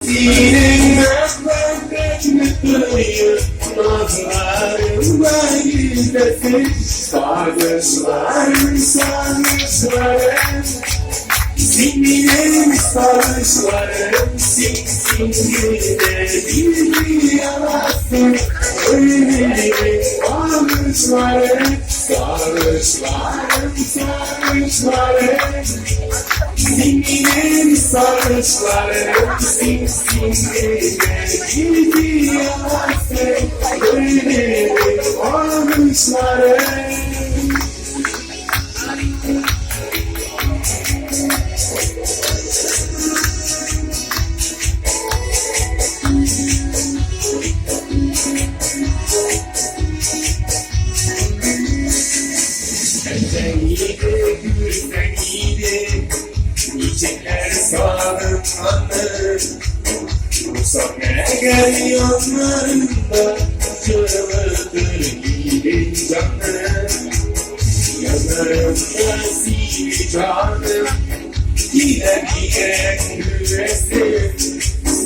Sinirden bekletmeyi nazlarımla gizlesin. Sarmışlarım sarmışlarım, sinirlerim sarmışlarım, sinirde bir yalasın. Ölümleri sarmışlarım, sarmışlarım sarmışlarım, sinirlerim sarmışlarım, sinirde bir yalasın. Ölümleri sarmışlarım. Senden iyiydi, gülden iyiydi, yiyecekler sağlıklanır. Bu sahne gel yanlarında, cırılıdır iyiydi canım. Yanarımda sil canım, gider gider güresin.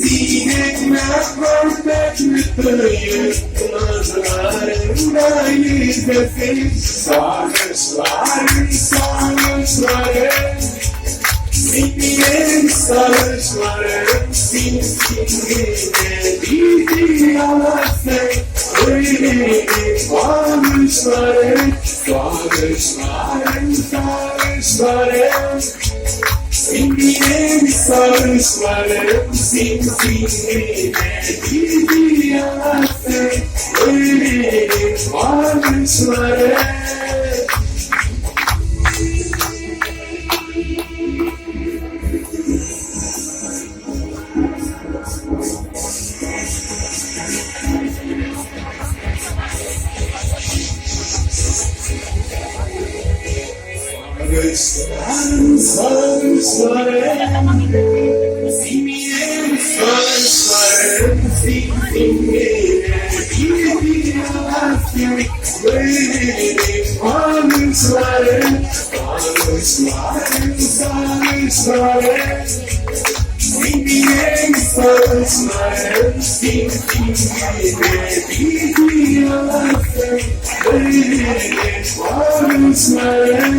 Sinekme korkak mutluyu, nazlarımda yüzdesin. Sarmışlarım sarmışlarım, sinirlerim sarmışlarım, sinirde bizi yalasın. Ölümleri varmışlarım, sarmışlarım sarmışlarım, sinirlerim sarmışlarım, sinirde bizi yalasın. Ölümleri varmışlarım. Sarmışlarım sarmışlarım, sinirlerim sarmışlarım, sinirde bir yalasın. Ölümleri varmışlarım, sarmışlarım sarmışlarım, sinirlerim sarmışlarım, sinirde bir yalasın. Ölümleri varmışlarım.